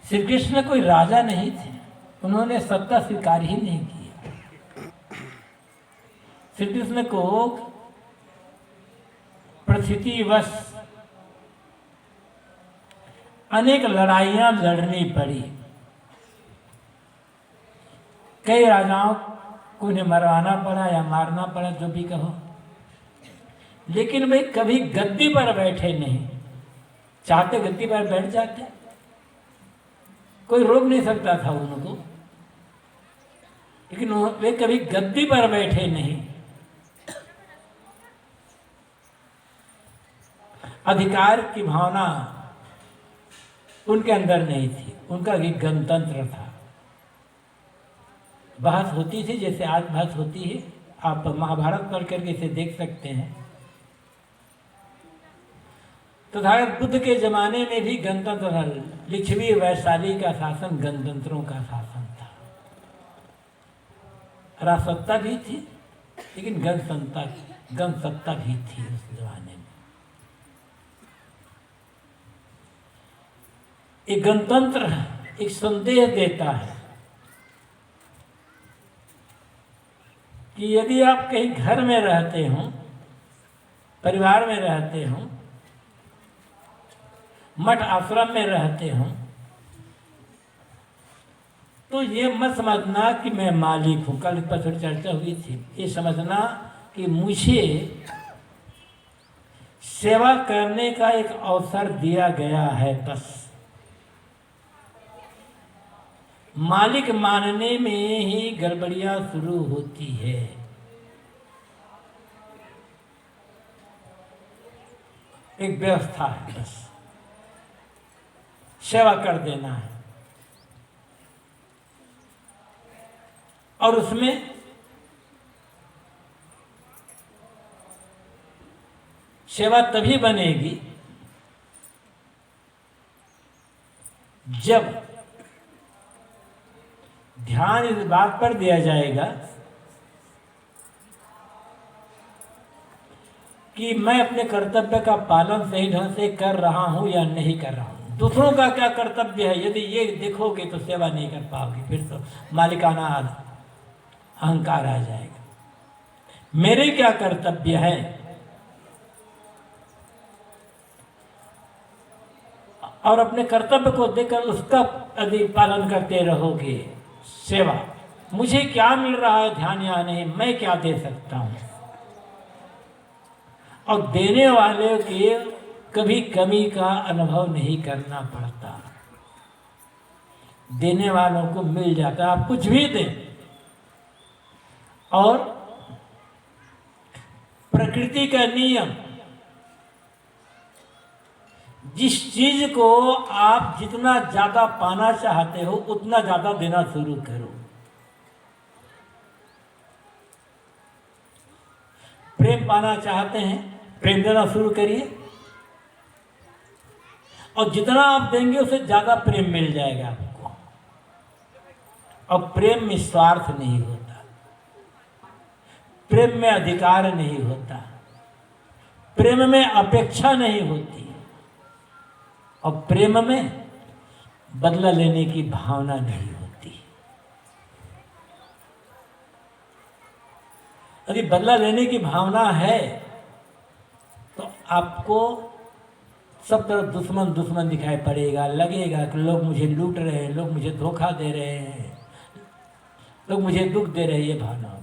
श्री कृष्ण कोई राजा नहीं थे, उन्होंने सत्ता स्वीकार ही नहीं किया। श्री कृष्ण को परिस्थितिवश अनेक लड़ाइयां लड़नी पड़ी। कई राजाओं को उन्हें मरवाना पड़ा या मारना पड़ा, जो भी कहो, लेकिन वे कभी गद्दी पर बैठे नहीं। चाहते गद्दी पर बैठ जाते, कोई रोक नहीं सकता था उनको, लेकिन वे कभी गद्दी पर बैठे नहीं। अधिकार की भावना उनके अंदर नहीं थी, उनका एक गणतंत्र था। बहस होती थी जैसे आज बहस होती है, आप महाभारत पढ़ करके इसे देख सकते हैं। तो बुद्ध के जमाने में भी गणतंत्र था। लिच्छवी वैशाली का शासन गणतंत्रों का शासन था। राजसत्ता भी थी, लेकिन गणसत्ता भी थी उस जमाने में। एक गणतंत्र एक संदेश देता है कि यदि आप कहीं घर में रहते हो, परिवार में रहते हो, मठ आश्रम में रहते हो, तो ये मत समझना कि मैं मालिक हूं। कल इस पर थोड़ी चर्चा हुई थी। ये समझना कि मुझे सेवा करने का एक अवसर दिया गया है, बस। मालिक मानने में ही गड़बड़ियां शुरू होती है। एक व्यवस्था है, बस सेवा कर देना है, और उसमें सेवा तभी बनेगी जब ध्यान इस बात पर दिया जाएगा कि मैं अपने कर्तव्य का पालन सही ढंग से कर रहा हूं या नहीं कर रहा हूं। दूसरों का क्या कर्तव्य है, यदि ये देखोगे तो सेवा नहीं कर पाओगे, फिर तो मालिकाना अहंकार आ जाएगा। मेरे क्या कर्तव्य है, और अपने कर्तव्य को देखकर उसका यदि पालन करते रहोगे, सेवा, मुझे क्या मिल रहा है ध्यान यहाँ नहीं, मैं क्या दे सकता हूं। और देने वाले के कभी कमी का अनुभव नहीं करना पड़ता, देने वालों को मिल जाता है। आप कुछ भी दें, और प्रकृति का नियम, जिस चीज को आप जितना ज्यादा पाना चाहते हो उतना ज्यादा देना शुरू करो। प्रेम पाना चाहते हैं, प्रेम देना शुरू करिए, और जितना आप देंगे उससे ज्यादा प्रेम मिल जाएगा आपको। और प्रेम में स्वार्थ नहीं होता, प्रेम में अधिकार नहीं होता, प्रेम में अपेक्षा नहीं होती, और प्रेम में बदला लेने की भावना नहीं होती। यदि बदला लेने की भावना है तो आपको सब तरफ दुश्मन दुश्मन दिखाई पड़ेगा। लगेगा कि लोग मुझे लूट रहे हैं, लोग मुझे धोखा दे रहे हैं, लोग मुझे दुख दे रहे हैं, ये भावना।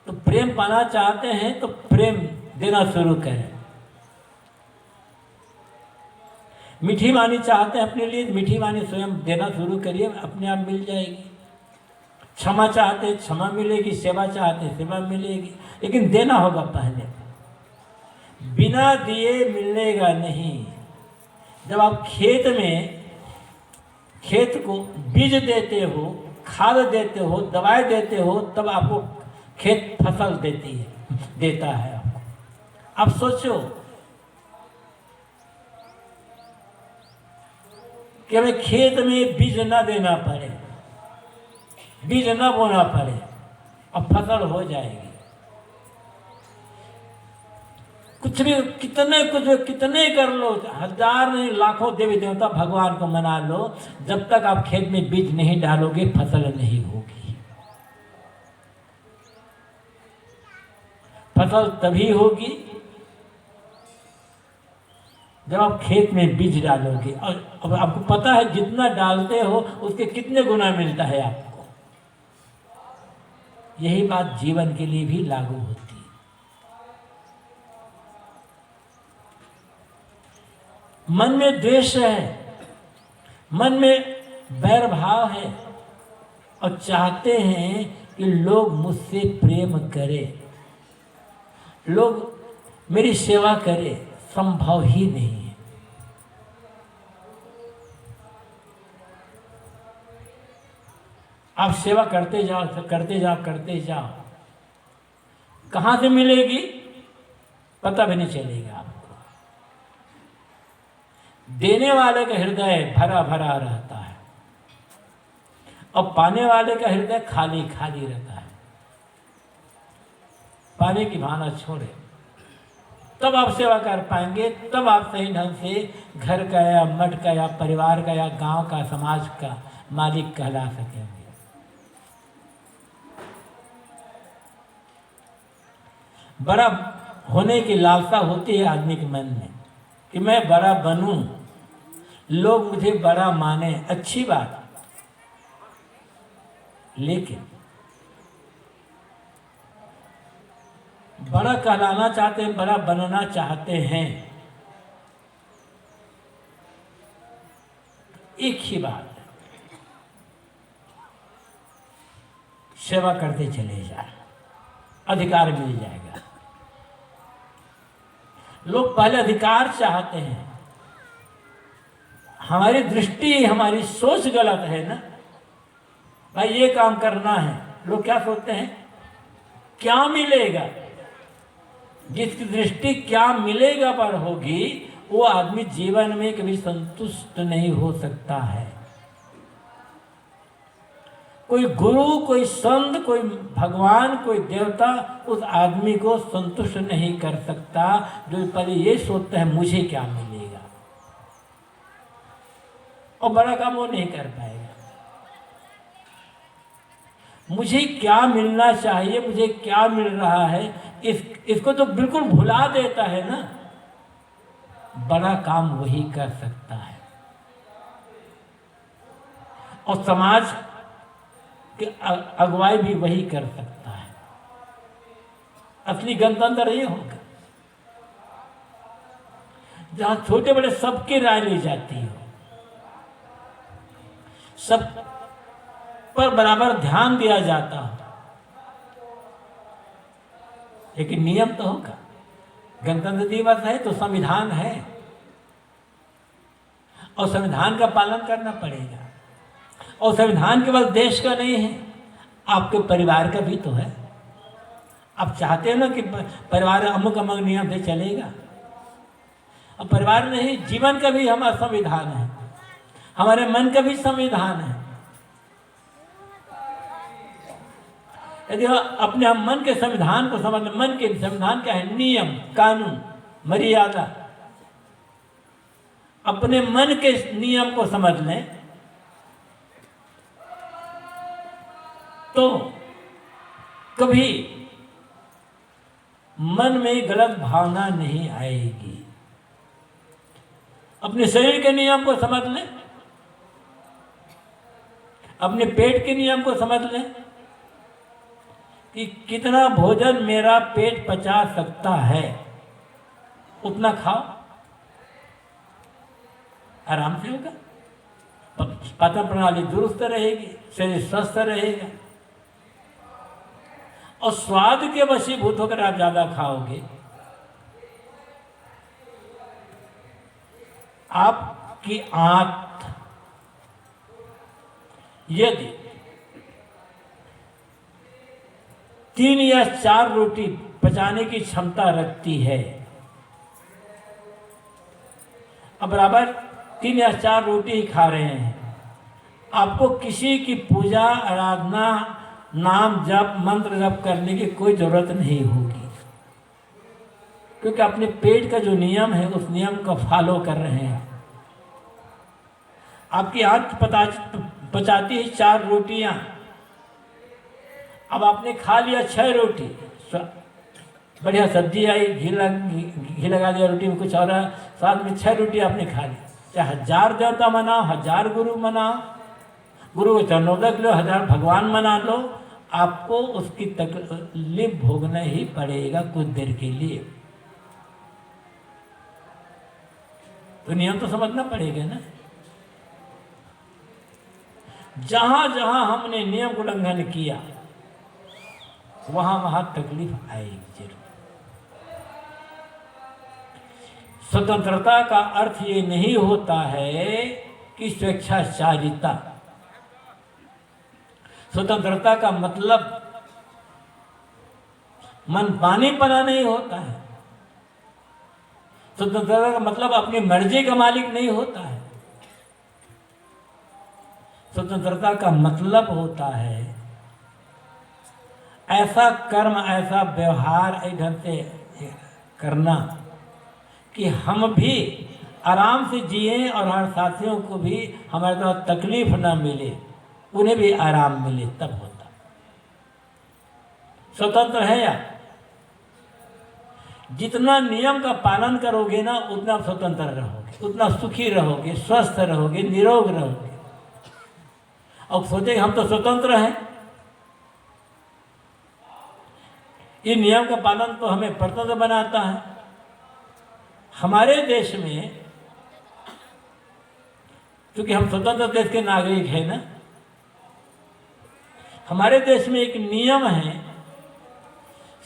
तो प्रेम पाना चाहते हैं तो प्रेम देना शुरू करें। मीठी वाणी चाहते हैं अपने लिए, मीठी वाणी स्वयं देना शुरू करिए, अपने आप मिल जाएगी। क्षमा चाहते हैं, क्षमा मिलेगी। सेवा चाहते हैं, सेवा मिलेगी, लेकिन देना होगा पहले। बिना दिए मिलेगा नहीं। जब आप खेत को बीज देते हो, खाद देते हो, दवाई देते हो, तब आपको खेत फसल देता है आपको। अब सोचो कि हमें खेत में बीज न देना पड़े, बीज न बोना पड़े, अब फसल हो जाएगी। कुछ भी कितने कर लो, हजार नहीं लाखों देवी देवता भगवान को मना लो, जब तक आप खेत में बीज नहीं डालोगे फसल नहीं होगी। फसल तभी होगी जब आप खेत में बीज डालोगे। और अब आपको पता है जितना डालते हो उसके कितने गुना मिलता है आपको। यही बात जीवन के लिए भी लागू होती है। मन में द्वेष है, मन में बैर भाव है और चाहते हैं कि लोग मुझसे प्रेम करें, लोग मेरी सेवा करें, संभव ही नहीं है। आप सेवा करते जाओ, करते जाओ, करते जाओ, कहां से मिलेगी पता भी नहीं चलेगा आपको। देने वाले का हृदय भरा भरा रहता है और पाने वाले का हृदय खाली खाली रहता है। पाने की भावना छोड़े, तब आप सेवा कर पाएंगे, तब आप सही ढंग से घर का या मठ का या परिवार का या गांव का, समाज का मालिक कहला सकेंगे। बड़ा होने की लालसा होती है आदमी के मन में कि मैं बड़ा बनूं, लोग मुझे बड़ा माने, अच्छी बात, लेकिन बड़ा कहलाना चाहते हैं, बड़ा बनना चाहते हैं, एक ही बात है, सेवा करते चले जाए, अधिकार मिल जाएगा। लोग पहले अधिकार चाहते हैं। हमारी दृष्टि, हमारी सोच गलत है ना भाई। ये काम करना है, लोग क्या सोचते हैं, क्या मिलेगा। जिसकी दृष्टि क्या मिलेगा पर होगी, वो आदमी जीवन में कभी संतुष्ट नहीं हो सकता है। कोई गुरु, कोई संत, कोई भगवान, कोई देवता उस आदमी को संतुष्ट नहीं कर सकता जो पहले ये सोचता है मुझे क्या मिलेगा, और बड़ा काम वो नहीं कर पाएगा। मुझे क्या मिलना चाहिए, मुझे क्या मिल रहा है, इसको तो बिल्कुल भुला देता है ना। बड़ा काम वही कर सकता है और समाज की अगुवाई भी वही कर सकता है। असली गणतंत्र ये होगा जहां छोटे बड़े सबकी राय ली जाती हो, सब पर बराबर ध्यान दिया जाता हो, लेकिन नियम तो होगा। गणतंत्र दिवस है तो संविधान है और संविधान का पालन करना पड़ेगा। और संविधान केवल देश का नहीं है, आपके परिवार का भी तो है। आप चाहते हो ना कि परिवार अमुक अमुक नियम से चलेगा। अब परिवार नहीं, जीवन का भी हमारा संविधान है, हमारे मन का भी संविधान है। यदि अपने हम मन के संविधान को समझ लें, मन के संविधान क्या है, नियम, कानून, मर्यादा, अपने मन के नियम को समझ लें तो कभी मन में गलत भावना नहीं आएगी। अपने शरीर के नियम को समझ लें, अपने पेट के नियम को समझ लें कि कितना भोजन मेरा पेट पचा सकता है, उतना खाओ, आराम से होगा, पाचन प्रणाली दुरुस्त रहेगी, शरीर स्वस्थ रहेगा। और स्वाद के वशीभूत होकर आप ज्यादा खाओगे, आपकी आंत यदि 3 या 4 रोटी पचाने की क्षमता रखती है, अब बराबर 3 या 4 रोटी ही खा रहे हैं, आपको किसी की पूजा, आराधना, नाम जप, मंत्र जप करने की कोई जरूरत नहीं होगी। क्योंकि अपने पेट का जो नियम है उस नियम को फॉलो कर रहे हैं। आपकी आंत पचाती है 4 रोटियां, अब आपने खा लिया 6 रोटी, बढ़िया सब्जी आई, घी लगा दिया रोटी में, कुछ और साथ में 6 रोटी आपने खा ली। चाहे 1000 देवता मनाओ, 1000 गुरु मनाओ, गुरु को चरणोदक लो, 1000 भगवान मना लो, आपको उसकी तकलीफ भोगना ही पड़ेगा कुछ देर के लिए। तो नियम तो समझना पड़ेगा ना। जहां जहां हमने नियम का उल्लंघन किया वहां वहां तकलीफ आएगी जरूर। स्वतंत्रता का अर्थ ये नहीं होता है कि स्वेच्छाचारिता। स्वतंत्रता का मतलब मनमानीपना नहीं होता है। स्वतंत्रता का मतलब अपनी मर्जी का मालिक नहीं होता है। स्वतंत्रता का मतलब होता है ऐसा कर्म, ऐसा व्यवहार ढंग से करना कि हम भी आराम से जिए और हमारे साथियों को भी हमारे द्वारा तकलीफ ना मिले, उन्हें भी आराम मिले, तब होता। स्वतंत्र है या जितना नियम का पालन करोगे ना उतना स्वतंत्र रहोगे, उतना सुखी रहोगे, स्वस्थ रहोगे, निरोग रहोगे। अब सोचे हम तो स्वतंत्र हैं, ये नियम का पालन तो हमें स्वतंत्र बनाता है। हमारे देश में क्योंकि हम स्वतंत्र देश के नागरिक हैं ना, हमारे देश में एक नियम है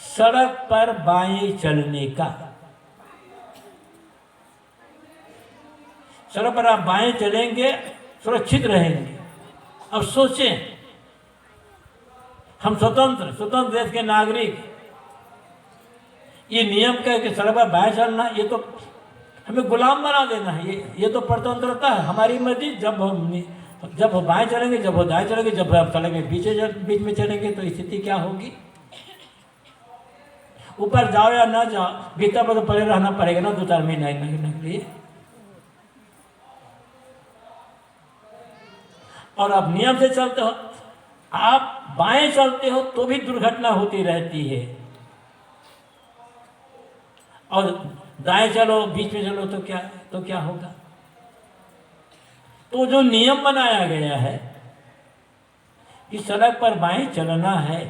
सड़क पर बाएं चलने का। सड़क पर आप बाएं चलेंगे सुरक्षित रहेंगे। अब सोचें, हम स्वतंत्र देश के नागरिक, ये नियम कह के सड़क पर बाएं चलना, ये तो हमें गुलाम बना देना है। ये तो स्वतंत्रता है, हमारी मर्जी। जब वो बाएं चलेंगे, जब वो दाएं चलेंगे, जब हम सड़क में बीच में चलेंगे तो स्थिति क्या होगी? ऊपर जाओ या ना जाओ, भीतर पर तो पड़े रहना पड़ेगा ना 2-4 महीने के लिए। और आप नियम से चलते हो, आप बाएं चलते हो तो भी दुर्घटना होती रहती है, और दाएं चलो, बीच में चलो तो क्या होगा? तो जो नियम बनाया गया है कि सड़क पर बाएं चलना है,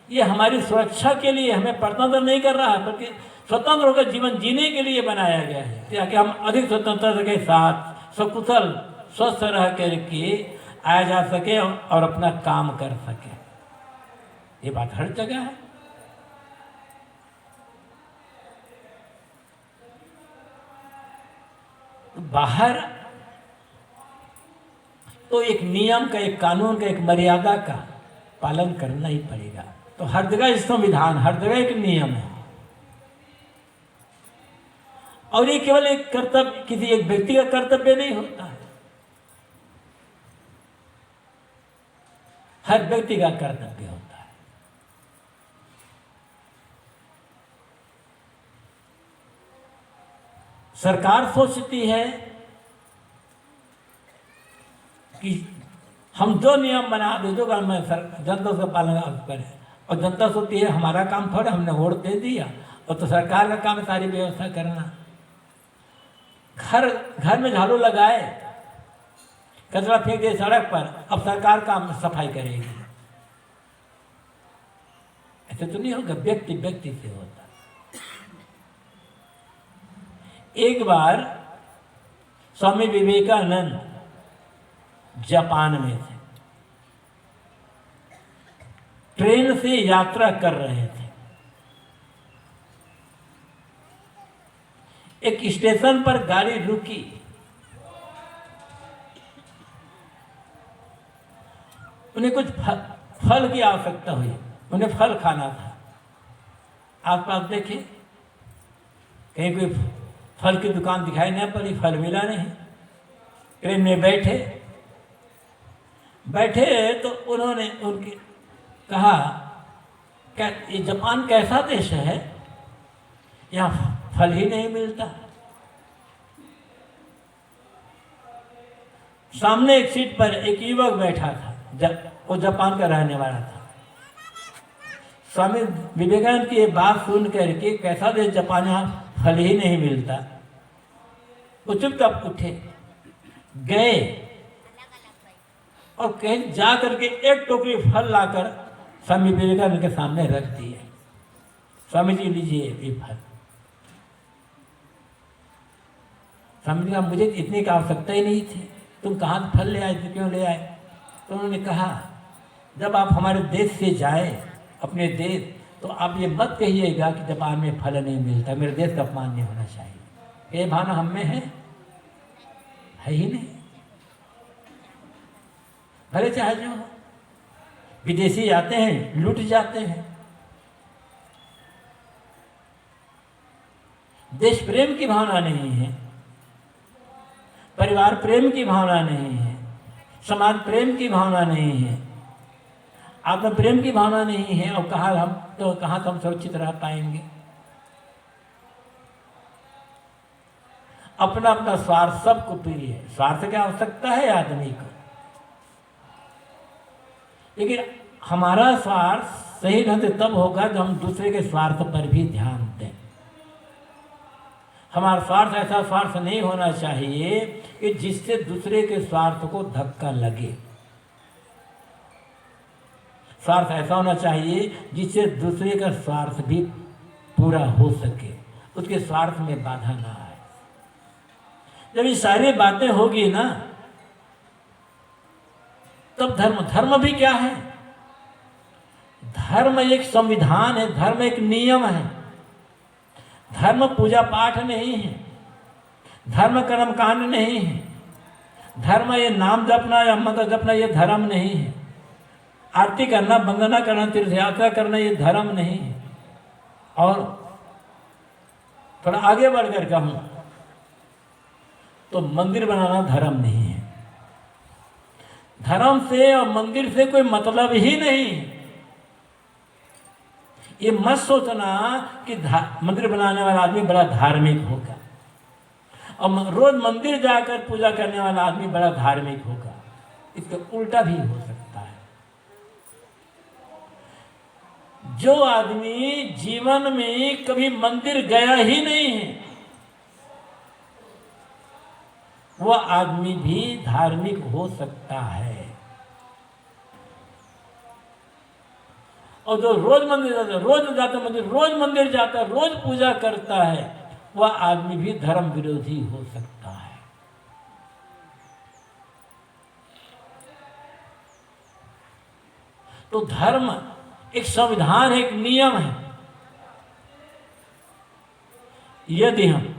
ये हमारी सुरक्षा के लिए, हमें स्वतंत्र नहीं कर रहा है, बल्कि स्वतंत्र होकर जीवन जीने के लिए बनाया गया है, ताकि हम अधिक स्वतंत्रता के साथ सकुशल स्वस्थ रह करके आया जा सके और अपना काम कर सके। ये बात हर जगह है। बाहर तो एक नियम का, एक कानून का, एक मर्यादा का पालन करना ही पड़ेगा। तो हर जगह संविधान, हर जगह एक नियम है, और ये केवल एक कर्तव्य, किसी एक व्यक्ति का कर्तव्य नहीं होता है, हर व्यक्ति का कर्तव्य होता है। सरकार सोचती है कि हम जो नियम बना दे, जो जनता उसका पालन करें, और जनता सोचती है हमारा काम थोड़ा, हमने वोट दे दिया, और तो सरकार का काम है सारी व्यवस्था करना। घर में झाड़ू लगाए, कचरा फेंक दे सड़क पर, अब सरकार काम सफाई करेगी। ऐसे तो नहीं होगा, व्यक्ति से होता। एक बार स्वामी विवेकानंद जापान में थे, ट्रेन से यात्रा कर रहे थे। एक स्टेशन पर गाड़ी रुकी, उन्हें कुछ फल की आवश्यकता हुई, उन्हें फल खाना था। आसपास देखे, कहीं कोई फल की दुकान दिखाई नहीं पड़ी, फल मिला नहीं। ट्रेन में बैठे तो उन्होंने उनके कहा, क्या ये जापान कैसा देश है यहाँ फल ही नहीं मिलता। सामने एक सीट पर एक युवक बैठा था, वो जापान का रहने वाला था। स्वामी विवेकानंद की ये बात सुन करके, कैसा देश जापान, यहाँ फल ही नहीं मिलता, वो चुपचाप उठे, गए और कहीं जा करके एक टोकरी फल लाकर स्वामी विवेकानंद के सामने रख दिए। स्वामी जी लीजिए ये फल। स्वामी जी कहा, मुझे इतनी की आवश्यकता ही नहीं थी, तुम कहाँ फल ले आए थे, क्यों ले आए? तो उन्होंने कहा, जब आप हमारे देश से जाए, अपने देश, तो आप ये मत कहिएगा कि जापान में फल नहीं मिलता, मेरे देश का अपमान नहीं होना चाहिए। ये भावना हम में है ही नहीं। भले चाहे जो विदेशी आते हैं, लूट जाते हैं। देश प्रेम की भावना नहीं है, परिवार प्रेम की भावना नहीं है, समाज प्रेम की भावना नहीं है, आत्म प्रेम की भावना नहीं है, और कहाँ हम सुरक्षित रह पाएंगे? अपना अपना स्वार्थ सबको प्रिय है। स्वार्थ की आवश्यकता है आदमी को, लेकिन हमारा स्वार्थ सही ढंग से तब होगा जब हम दूसरे के स्वार्थ पर भी ध्यान दें। हमारा स्वार्थ ऐसा स्वार्थ नहीं होना चाहिए कि जिससे दूसरे के स्वार्थ को धक्का लगे। स्वार्थ ऐसा होना चाहिए जिससे दूसरे का स्वार्थ भी पूरा हो सके, उसके स्वार्थ में बाधा ना आए। जब ये सारी बातें होगी ना, तब धर्म भी क्या है? धर्म एक संविधान है, धर्म एक नियम है। धर्म पूजा पाठ नहीं है, धर्म कर्म कांड नहीं है, धर्म ये नाम जपना या मंत्र जपना ये धर्म नहीं है, आरती करना, वंदना करना, तीर्थ यात्रा करना ये धर्म नहीं है। और थोड़ा आगे बढ़कर कहूँ तो मंदिर बनाना धर्म नहीं है। धर्म से और मंदिर से कोई मतलब ही नहीं है। ये मत सोचना कि मंदिर बनाने वाला आदमी बड़ा धार्मिक होगा और रोज मंदिर जाकर पूजा करने वाला आदमी बड़ा धार्मिक होगा। इसका उल्टा भी हो सकता है। जो आदमी जीवन में कभी मंदिर गया ही नहीं है, वह आदमी भी धार्मिक हो सकता है। और जो रोज मंदिर जाता है, रोज पूजा करता है, वह आदमी भी धर्म विरोधी हो सकता है। तो धर्म एक संविधान है, एक नियम है। यदि हम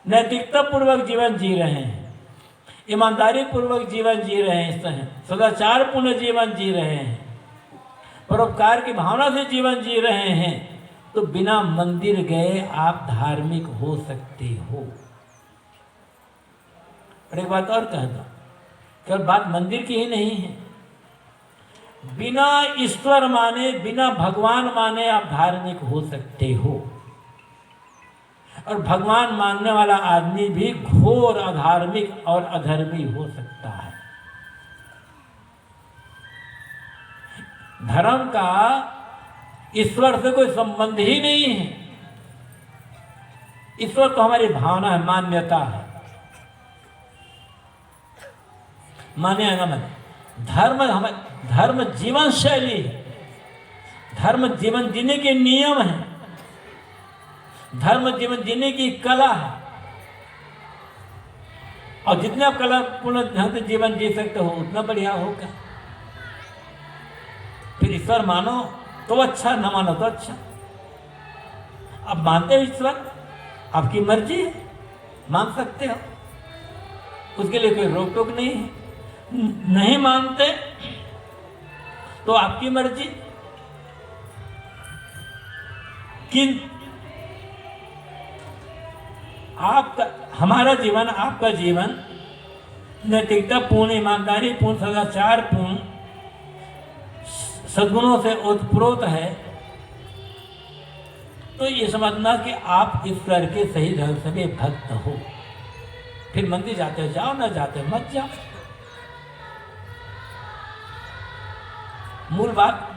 नैतिकता पूर्वक जीवन जी रहे हैं, ईमानदारी पूर्वक जीवन जी रहे हैं, सदाचार पूर्ण जीवन जी रहे हैं, परोपकार की भावना से जीवन जी रहे हैं, तो बिना मंदिर गए आप धार्मिक हो सकते हो। और एक बात और कह दो, केवल बात मंदिर की ही नहीं है, बिना ईश्वर माने, बिना भगवान माने आप धार्मिक हो सकते हो। और भगवान मानने वाला आदमी भी घोर अधार्मिक और अधर्मी हो सकता है। धर्म का ईश्वर से कोई संबंध ही नहीं है। ईश्वर तो हमारी भावना है, मान्यता है, माने है ना माने। धर्म जीवन शैली है, धर्म जीवन जीने के नियम है, धर्म जीवन जीने की कला है। और जितने आप कलापूर्ण ढंग से जीवन जी सकते हो उतना बढ़िया होगा। फिर ईश्वर मानो तो अच्छा, न मानो तो अच्छा। अब मानते हो ईश्वर, आपकी मर्जी है, मान सकते हो, उसके लिए कोई रोक टोक नहीं है। नहीं मानते तो आपकी मर्जी। किंतु आपका, हमारा जीवन, आपका जीवन नैतिकता पूर्ण, ईमानदारी पूर्ण, सदाचार पूर्ण, सद्गुणों से ओतप्रोत है, तो ये समझना कि आप ईश्वर के सही ढंग से भक्त हो। फिर मंदिर जाते हो जाओ, ना जाते हो मत जाओ। मूल बात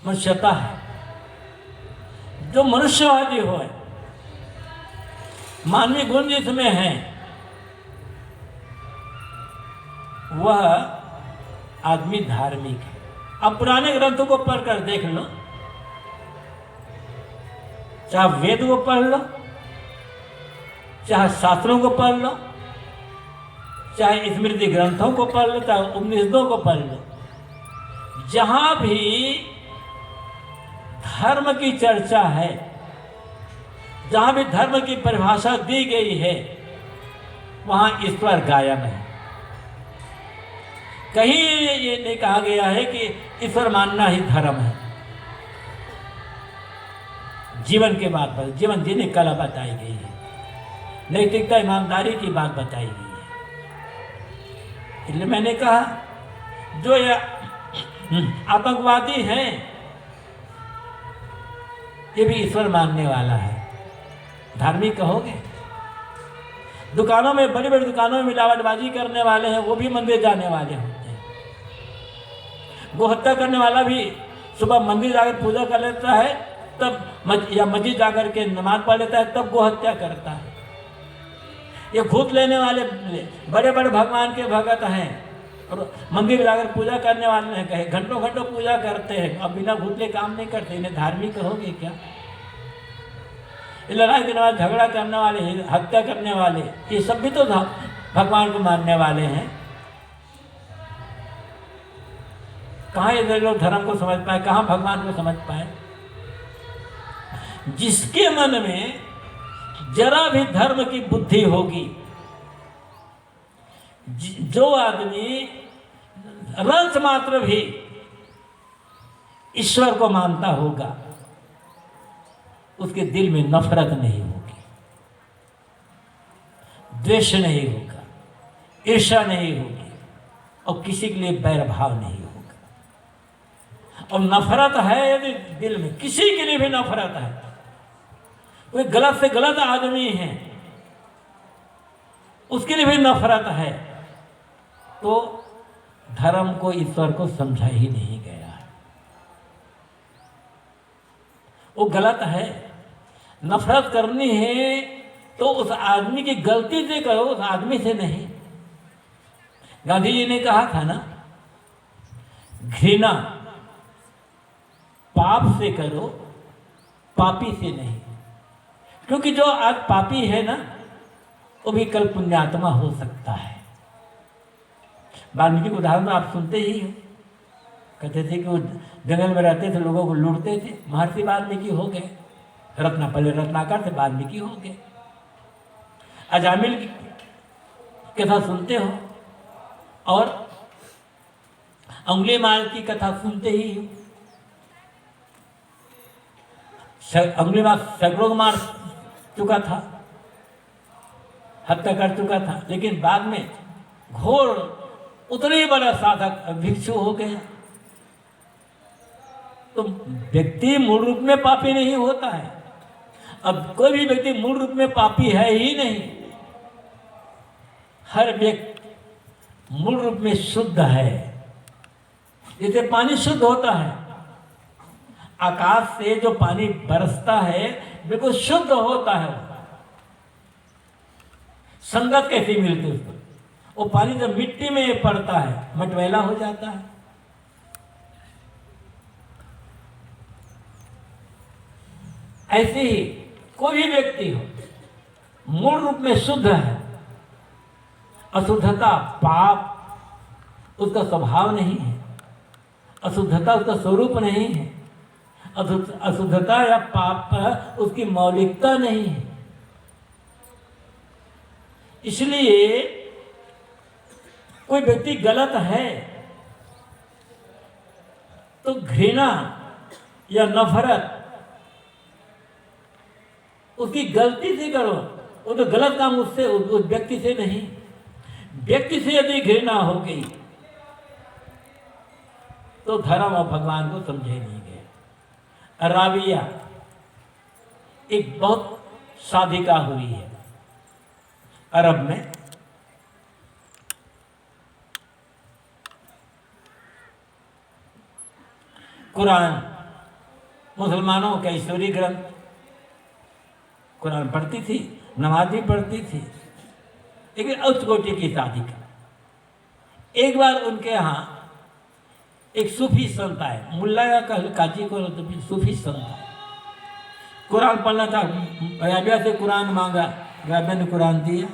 मनुष्यता है। जो मनुष्यवादी हो, मानवीय गुण जिसमें है, वह आदमी धार्मिक है। अब पुराने ग्रंथों को पढ़कर देख लो, चाहे वेद को पढ़ लो, चाहे शास्त्रों को पढ़ लो, चाहे स्मृति ग्रंथों को पढ़ लो, चाहे उपनिषदों को पढ़ लो, जहां भी धर्म की चर्चा है, जहां भी धर्म की परिभाषा दी गई है, वहां ईश्वर गायब है। कहीं ये नहीं कहा गया है कि ईश्वर मानना ही धर्म है। जीवन के बात पर, जीवन जीने की कला बताई गई है, नैतिकता ईमानदारी की बात बताई गई है। इसलिए मैंने कहा जो ये आतंकवादी हैं, ये भी ईश्वर मानने वाला है। धार्मिक कहोगे? दुकानों में, बड़ी बड़ी दुकानों में मिलावटबाजी करने वाले हैं, वो भी मंदिर जाने वाले होते हैं। गोहत्या करने वाला भी सुबह मंदिर जाकर पूजा कर लेता है, तब या मस्जिद जाकर के नमाज पढ़ लेता है, तब गोहत्या करता है। ये घूस लेने वाले बड़े बड़े भगवान के भगत हैं और मंदिर जाकर पूजा करने वाले हैं, कहे घंटों घंटों पूजा करते हैं, अब बिना घूस ले काम नहीं करते। इन्हें धार्मिक कहोगे क्या? लड़ाई करने वाले, झगड़ा करने वाले, हत्या करने वाले, ये सब भी तो भगवान को मानने वाले हैं। कहाँ ये लोग धर्म को समझ पाए, कहाँ भगवान को समझ पाए? जिसके मन में जरा भी धर्म की बुद्धि होगी, जो आदमी रंच मात्र भी ईश्वर को मानता होगा, उसके दिल में नफरत नहीं होगी, द्वेष नहीं होगा, ईर्ष्या नहीं होगी, और किसी के लिए बैर भाव नहीं होगा। और नफरत है यदि दिल में, किसी के लिए भी नफरत है, कोई गलत से गलत आदमी है, उसके लिए भी नफरत है, तो धर्म को, ईश्वर को समझा ही नहीं गया है, वो गलत है। नफरत करनी है तो उस आदमी की गलती से करो, उस आदमी से नहीं। गांधी जी ने कहा था ना, घृणा पाप से करो, पापी से नहीं। क्योंकि जो आज पापी है ना, वो भी कल पुण्यात्मा हो सकता है। वाल्मीकि उदाहरण आप सुनते ही हो, कहते थे कि वो जंगल में रहते थे, लोगों को लूटते थे, महर्षि वाल्मीकि हो गए। पहले रत्नाकर थे, वाल्मीकि हो गए। अजामिल की कथा सुनते हो, और अंगुलीमाल की कथा सुनते ही हो। अंगुलीमाल सैकड़ों को मार चुका था, हत्या कर चुका था, लेकिन बाद में घोर उतने ही बड़ा साधक भिक्षु हो गया। तो व्यक्ति मूल रूप में पापी नहीं होता है। अब कोई भी व्यक्ति मूल रूप में पापी है ही नहीं। हर व्यक्ति मूल रूप में शुद्ध है। जैसे पानी शुद्ध होता है, आकाश से जो पानी बरसता है बिल्कुल शुद्ध होता है। संगत कैसी मिलती है उसको? वो पानी जब मिट्टी में पड़ता है, मटमैला हो जाता है। ऐसे ही कोई भी व्यक्ति हो, मूल रूप में शुद्ध है, अशुद्धता, पाप उसका स्वभाव नहीं है, अशुद्धता उसका स्वरूप नहीं है, अशुद्धता या पाप उसकी मौलिकता नहीं है। इसलिए कोई व्यक्ति गलत है तो घृणा या नफरत उसकी गलती से करो, वो तो गलत काम उससे, उस व्यक्ति से नहीं। व्यक्ति से यदि घृणा हो गई तो धर्म और भगवान को समझे नहीं गए। राबिया एक बहुत साधिका हुई है अरब में। कुरान मुसलमानों का ईश्वरीय ग्रंथ, कुरान पढ़ती थी, नमाज भी पढ़ती थी, लेकिन उच्च कोटि की साधिका। एक बार उनके यहाँ एक सूफी संत आए, मुल्ला या काजी को सूफी संत आए, कुरान पढ़ना था, राबिया से कुरान मांगा, राबिया ने कुरान दिया।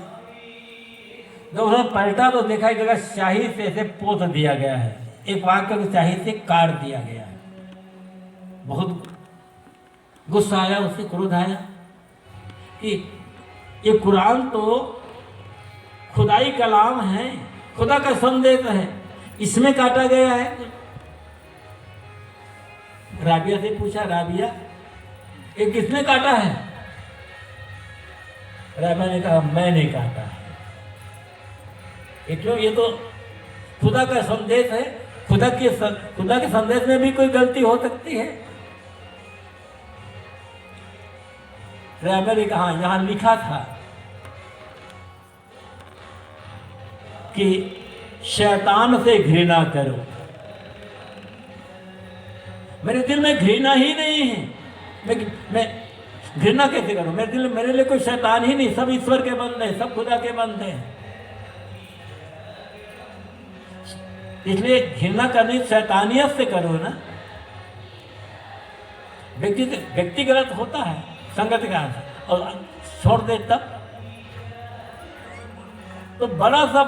जब उन्होंने पलटा तो देखा एक जगह शाही से ऐसे पोत दिया गया है, एक वाक्य को शाही से काट दिया गया है। बहुत गुस्सा आया, उससे क्रोध आया कि ये कुरान तो खुदाई कलाम है, खुदा का संदेश है, इसमें काटा गया है। राबिया से पूछा, राबिया ये किसने काटा है? राबिया ने कहा, मैंने काटा है। ये क्यों? ये तो खुदा का संदेश है, खुदा के संदेश में भी कोई गलती हो सकती है। राबिया ने कहा, यहां लिखा था कि शैतान से घृणा करो। मेरे दिल में घृणा ही नहीं है, मैं घृणा कैसे करूं? मेरे दिल में मेरे लिए कोई शैतान ही नहीं, सब ईश्वर के बंदे हैं, सब खुदा के बंदे हैं। इसलिए घृणा करनी शैतानियत से करो ना। व्यक्तिगत होता है, संगत का और छोड़ दे तब तो बड़ा सा